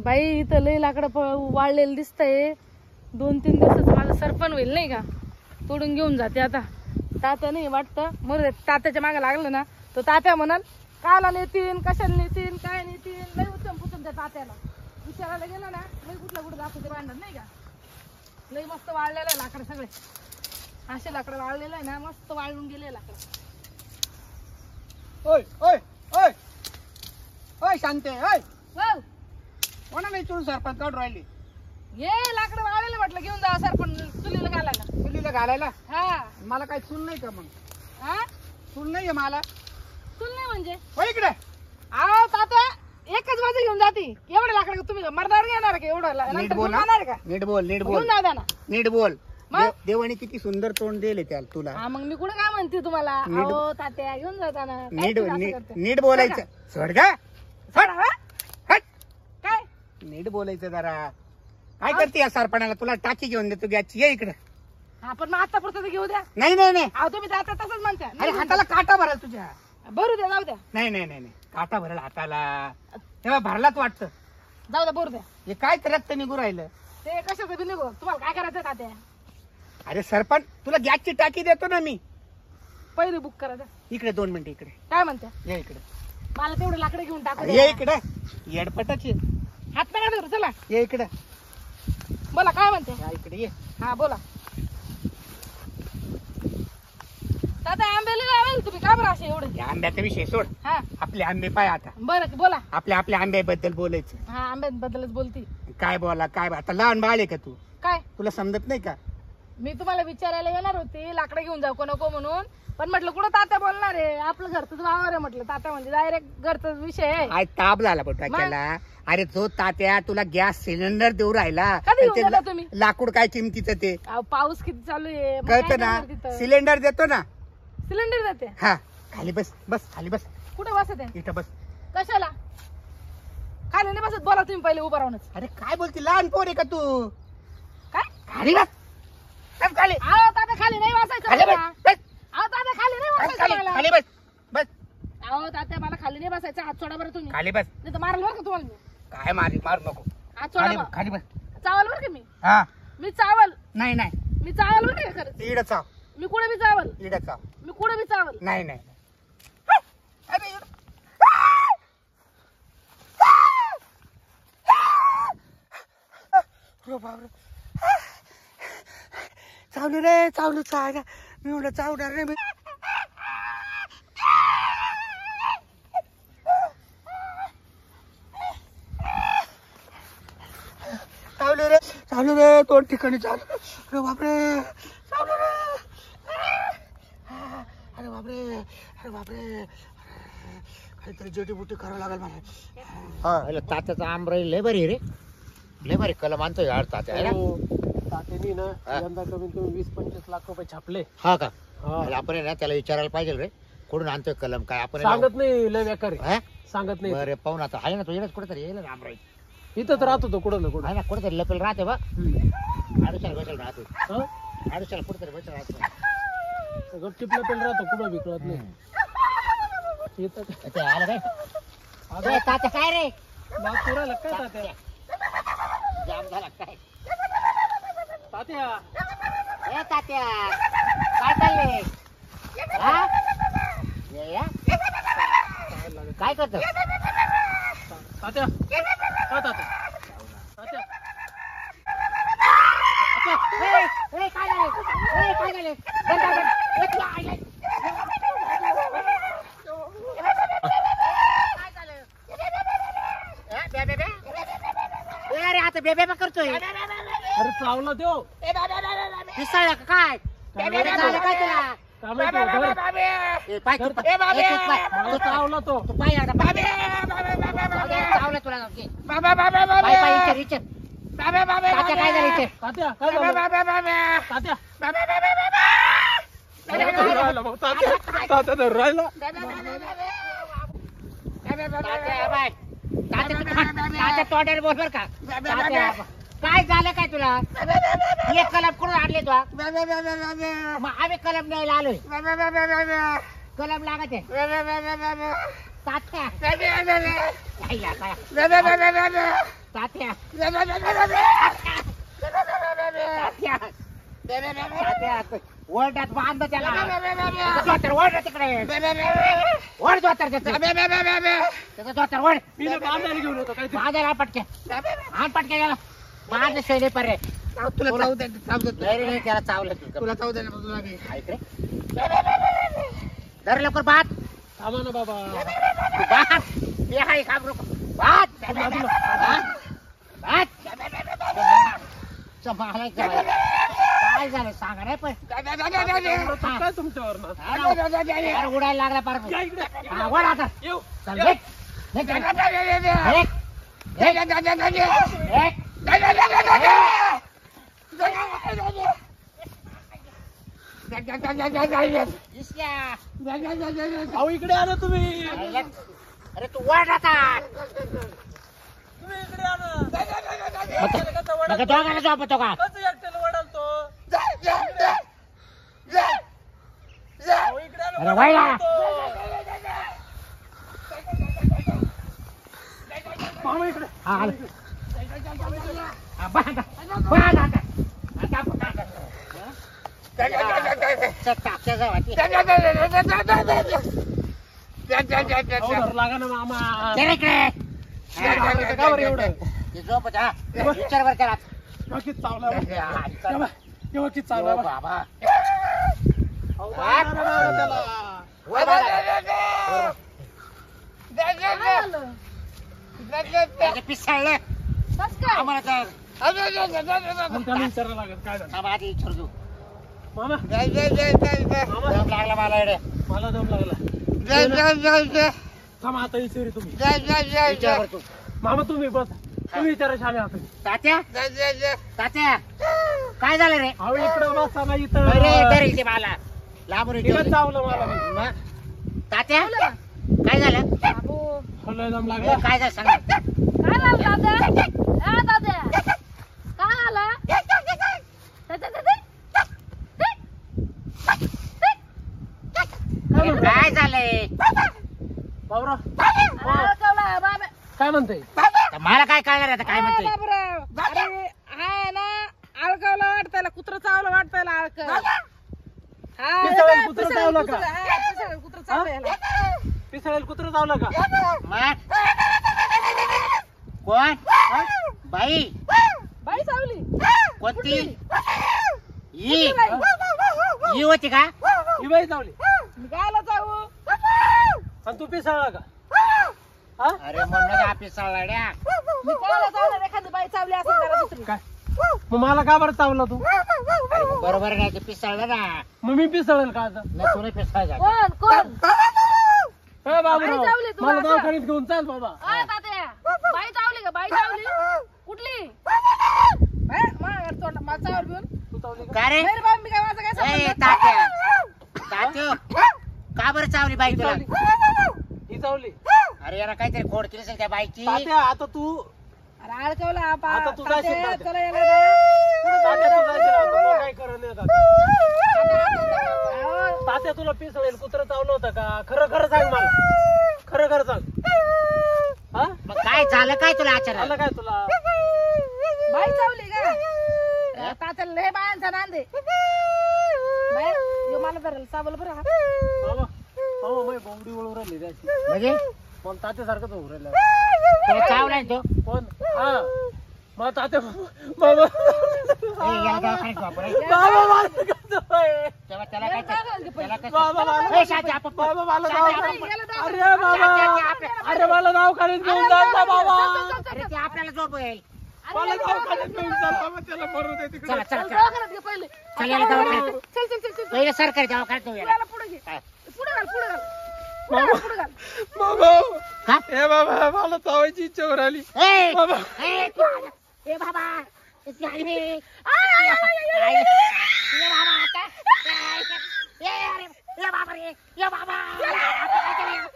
बाई इथं लई लाकडं वाळलेलं दिसतंय. 2-3 दिवसाचं माझं सरपण होईल नाही का, तोडून घेऊन जाते आता. तात्या नाही वाटतं, मग तात्याच्या मागे लागलं ना तर तात्या म्हणाल काला नेतीन, कशाला नेतीन, काय नेतीन. लई उचम पुचम त्या तात्याला विचारायला गेलं ना, लई कुठलं दाखवते भांडण नाही का. लई मस्त वाळलेलं आहे लाकडं सगळे, असे लाकडं वाळलेलं आहे ना, मस्त वाळून गेले लाकडं. ओय ओय ओय ओय शांते ओय, वाव कोणाला इथून सरपंच काढून राहिली? ये लाकडं वाळलेलं म्हटलं घेऊन जा सरपण चुलीला घालायला. चुलीला घालायला? हा. मला काय चूल नाही का मग? हा चूल नाहीये मला. चूल नाही म्हणजे? हो इकडे. अहो तात्या एकच बाजू घेऊन जाती, एवढं लाकडं तुम्ही मर्दावर घेणार का? एवढं नीट बोल ना. जाणार का? नीट बोल, नीट बोल, घेऊन जाऊ द्या ना. नीट बोल. मग? देवाने किती सुंदर तोंड दिले त्याला तुला. हा मग मी कुठं काय म्हणते तुम्हाला? अहो तात्या घेऊन जाता ना. काय नीट तुम्ही असं करते? नीट बोलायचं. सोड का? सोडा, हा? हट. काय नीट बोलायचं जरा. काय करते या सरपणाला? तुला टाकी घेऊन देतो गॅसची. ये इकडे. हा पण मग आता पुरतं घेऊ द्या. नाही नाही नाही. अहो तुम्ही जाता तसंच म्हणता. अरे हाताला काटा भरल तुझ्या. भरू द्या, जाऊ द्या. नाही नाही नाही नाही, काटा भरल हाताला. तेव्हा भरलाच वाटतं. जाऊ द्या, भरू द्या. हे काय तर रक्त निघू राहिलं. ते कशाचं बी निघो, तुम्हाला काय करायचं तात्या? अरे सरपंच, तुला गॅसची टाकी देतो ना मी. पहिले बुक करा द्या. इकडे 2 मिनिटं इकडे काय म्हणत्या? ये इकडे. मला तेवढं लाकडं घेऊन टाकू अरे द्या. ये इकडे. येडपटाची. हात नका धरू, चला ये इकडे. बोला काय म्हणते. या इकडे ये. हा बोला. दादा आंबेली लावेल तुम्ही का बरं असे एवढे? या आंब्याचा विषय सोड. हा आपले आंबे पाय आता. बरं बोला. आपल्या आंब्याबद्दल बोलायचं. हा आंब्यांबद्दलच बोलती. काय बोला काय आता लहान बाळ आहे का तू? काय तुला समजत नाही का? मी तुम्हाला विचारायला येणार होती लाकडं घेऊन जाऊ नको म्हणून, पण म्हटलं कुठं तात्या बोलणार आहे, आपलं घरचं वावर आहे म्हटलं. तात्या म्हणजे डायरेक्ट घरचा विषय आहे. काय ताप झाला पण टाक्याला. अरे तो तात्या तुला गॅस सिलेंडर देऊ राहिला. कधी घेऊन ते गेला तुम्ही? लाकूड काय किमतीचं ते अहो, पाऊस किती चालू आहे, मग कळतं काय ना. करणार तिथं? सिलेंडर देतो ना. सिलेंडर जाते. हा खाली बस बस खाली बस. कुठे बसत आहे? इथं बस. कशाला खाली नाही बसत? बोला तुम्ही पहिले उभं राहूनच. अरे काय बोलते, लहान पोर आहे का तू? काय खाली बस. बस खाली. अहो तात्या खाली नाही बसायचं खाली मला. बस. बस. अहो तात्या खाली नाही बस बसायचं खाली. मला. खाली बस. बस अहो तात्या मला खाली नाही बसायचं. हात सोडा बरं तुम्ही, खाली बस. नाही तर मारल बरं का तुम्हाला मी. काय मारू नको. हात सोडा खाली बा. बस. खाली बस. चावल बरं का मी. हा मी चावल. नाही नाही. मी चावल बरं का खरंच. इकडं चाव. मी कुठे बी चावल. इकडं चाव. मी कुठे बी चावल. नाही नाही. अरे इकडं. अरे बापरे. चावलं रे चावलं. चावलं मी म्हणलं चावणार रे मी. चावलं रे 2 ठिकाणी चावलं. अरे बापरे. चावलं रे. अरे बापरे. अरे बापरे. काहीतरी जडीबुटी करावं लागेल मला. हा तात्याचा आंबराई लय भारी रे, लय भारी कलम आणतोय यार तात्या है ना? तात्यानी ना यंदा कमीत कमी 20-25 लाख रुपये छापले. हा का? हा. अरे आपण आहे ना त्याला विचारायला पाहिजे रे, कुठून आणतोय कलम काय आपण सांगत नाही लय बेकार आहे. हा? सांगत नाही. बरं पाहून आता आहे ना तो येणच कुठेतरी येईल ना आंबराई. इथंच राहतो तो कुठं ना कुठं. आहे ना कुठेतरी लपेल राहते बा. आडूशाला बसेल राहतो. हा? आडूशाला कुठेतरी बसेल राहतो. सगळं टिपलं पण राहतो कुठं बी कळत नाही. इथं ते आलं काय? ए, तात्या काय रे? नागपुराला काय तात्या? जाम झाला काय? तात्या ए तात्या काय चालले? हा? ये या. काय करतो? तात्या काय तात्या? तात्या ए, काय झालं? ए, काय झालं? बंद, बंद. ए, तुला आईला- अरे आता बेबे करतोय. अरे चावला त्यो. पिसाळला का काय? झालं काय तुला? काय माहिती धर. ए, पाय तू पाय. ए, तू पाय. मला चावला तो. तू पाय आता, पाय. चावलं तुला नक्की. पाय, पाय, इचर, इचर. तात्या काय झालं इचर? तात्या काय झालं? तात्या राहिला भाऊ, तात्या धर राहिला. तात्या, बाय. तात्या तोंडाने बोल बर का. तात्या, काय झालं काय तुला? एक कलम कुठून आणले तू? मग आम्ही कलम न्यायला आलोय. कलम लागत आहे तात्या. आईला काय? तात्या ओरडात बांध त्याला जोतर ओढ तिकडे ओढ जोतर त्याचं जोतर ओढ मी ना बांधायला घेऊन येतो काय बांधायला पटके हात पटके गेला बांध शैली पर्य तुला चावू दे नाही त्याला चावलं तुला चावू दे ना तुला बी. ऐक रे धर लवकर बात थांबा ना बाबा बात हे हाय घाबरू बात काय झालं सांगा नाही पण काय तुमच्यावर ना अरे उडायला लागला पार या इकडे हा, वळ आता येऊ चल भेट अहो इकडे आला तुम्ही अरे तू वळ आता तुम्ही इकडे आला मग दोघांना झोपतो का कसं एकट्याला वडालतो अहो इकडे आला अरे वळ ना. मामा इकडे हा, आलं. हा, बांध. बांध आता. आता बांध. चल, टाक्या जाऊ आता. अहो धर लागा ना मामा चल इकडे. का बरं एवढं हे झोप होतं, हा. विचार बरं त्याला. बाकी चावला हा, चल. केव्हा किती चावला ओ बाबा. अहो मारा ना मारा त्याला वर बाबा. काय झालं? त्याचं पिसाळलं. बस काय? आम्हाला तर. पण त्याला विचारायला लागेल काय झालं थांबा, आधी विचार घेऊ. मामा दम लागला मला इकडे. मला दम लागला थांबा आता विचारी तुम्ही विचार बरं तू. मामा तुम्ही बस तुम्ही विचारा शाने आता तात्या तात्या काय झालं रे अहो इकडं बसा ना इथं अरे इधर इथे मला लांबून इथे. इकडं चावलं मला मी. मग? तात्या काय झालं बाबू, हलवायला दम लागला काय झालं सांग ना. काय झालं दादा? हा दादा, काय आलं? काय झालंय बाबरा अडकवला बाबा. काय म्हणते तर मला काय कळणार आता काय म्हणते बाबराव, अरे हाय ना, अडकवलं वाटतंय, कुत्र चावलं वाटतंय अडकव. हा, पिसाळेल कुत्रं चावलं का? हा, पिसाळेल कुत्रं चावलं याला. पिसाळेल कुत्रं चावलं का मग कोण बाई बाई चावली. कोणती ही ही होती का ही बाई चावली मी गायला चावू. आणि तू पिसाळला का हा अरे म्हणून ऑफिस चालल्या मी गायला चावणार, एखादी बाई चावली असेल जरा दुसरी. काय मग मला का बरं चावला तू बरोबर नाही ते पिसाळलं ना मग मी पिसाळेल का आता नाही तुला पिसाळ कोण कोण? ए बाबू बाई चावली तुला मला आता? दवाखान्यात घेऊन चाल बाबा अय तात्या, बाई चावली का? बाई चावली कुठली? बाई, माझ्या तोंड माझा चावल घेऊन. तू चावली का का रे नाही रे बाबा, मी काय माझं काय ए, संबंध? तात्या तात्या का बरं चावली बाई तुला ही चावली अरे याला काहीतरी खोड केली असेल त्या बाईची तात्या आता तू अरे अडकवला आपा. आता तू जाशील तात्या, तात्या. चला याला जा. तात्या तू जाशील आता, तुला काय करणं नाही आता. अहो, तात्या तुला पिसळेल कुत्रं चावलं होतं का खरं खरं सांग मला खरं खरं सांग हा मग काय झालं काय तुला आलं अचानक काय तुला बाई चावली का? तात्याला लय बायांचा नांदे. बाई, ह्यो मला धरेल चावल बरं का? मामा मामा माझी बोंबडी वळून राहिली त्याची म्हणजे पण तात्यासारखंच होऊ राहिलं तुला चावलाय तो कोण हा मग तात्या मामा ए, याला दवाखान्यात घेऊ आपण, ए. बाबा मला कसं आहे? तेव्हा त्याला काय त्याला काय बाबा मला ए, शांती, आपण- बाबा मला शांती, दवाखान्यात- आपण- याला दाखव. अरे बाबा अरे मला दवाखान्यात घेऊन जा ना बाबा अरे ते आपल्याला झोप येईल मला दवाखान्यात घेऊन जा बाबा त्याला मरू दे तिकडे चला चला चल, चला दवाखान्यात घे पहिले. चल याला दवाखान्यात चल चल चल चल. पहिले सरकारी दवाखान्यात नेऊ याला याला पुढे घे. काय? पुढे घाल, पुढे घाल. पुढे घाल, पुढे घाल. बाबा का ए बाबा मला चावायची इच्छा वर आली ए बाबा ए, तू आला. ए बाबा इतकी आली मी. आय, आय, आय, आय, आय. आई. ये बाबा आता. ए, अरे, ये बाबा रे ये बाबा आता काय केलं?